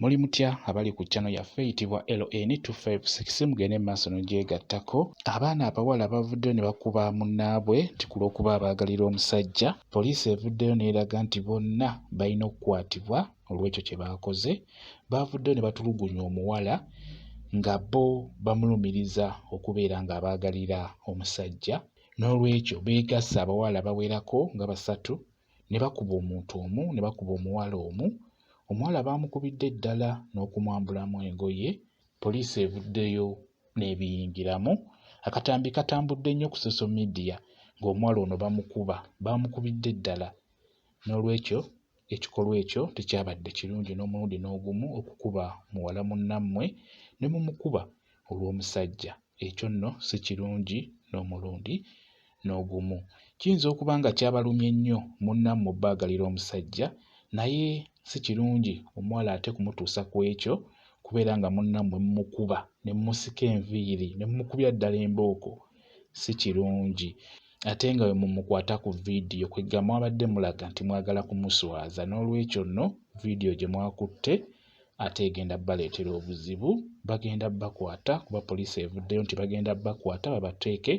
Muli mutya abali ku channel yaffe eyitibwa LN256 mugende maaso n'ogyegattako. Abaana abawala bavuddeyo ne bakuba munnaabwe nti ku lw'okuba abaagalira omusajja. Poliisi evuddeyo n'eraga nti bonna balina okukwatibwa olw'ekyo kye baakoze. Bavuddeyo ne batulugunya omuwala nga bo bamulumiriza okubeera ng'abaagalira omusajja. N'olwekyo beegasse abawala bawerako nga 3 ne bakuba omuntu omu, ne bakuba omuwala omu. Omuwala baamukubidde eddala n'okumwambulamu engoye. Poliisi evuddeyo n'ebiyingiramu. Akatambi katambudde nnyo ku social media ng'omuwala ono baamukubidde eddala. N'olwekyo ekikolwa ekyo tekyabadde kirungi n'omulundi n'ogumu okukuba muwala munnammwe ne mumukuba olw'omusajja. Ekyo nno si kirungi n'omulundi n'ogumu. Kiyinza okuba nga kyabalumye nnyo munnammwe obbaagalira omusajja, naye si kirungi omuwala ate kumutuusa ku ekyo kubeera nga munnammwe mumukuba ne mumusika enviiri ne mumukubya ddala embooko. Si kirungi. Ate nga bwe mumukwata ku viidiyo kwegga mwabadde mulaga nti mwagala kumuswaza. N'olwekyo nno viidiyo gye mwakutte ate egenda baleetera obuzibu. Bagenda bakwata kuba poliisi evuddeyo nti bagenda bakwata babateeke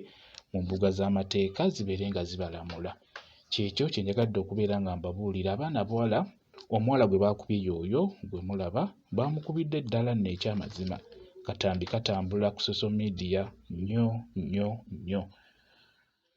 mu mbuga z'amateeka zibeere nga zibalamula. Kyekyo kye njagadde okubeera nga mbabuulira. Abaana bawala, omuwala gwe baakubye y'oyo gwe mulaba, baamukubidde eddala nno eky'amazima. Katambi katambula ku social media nnyo nnyo nnyo.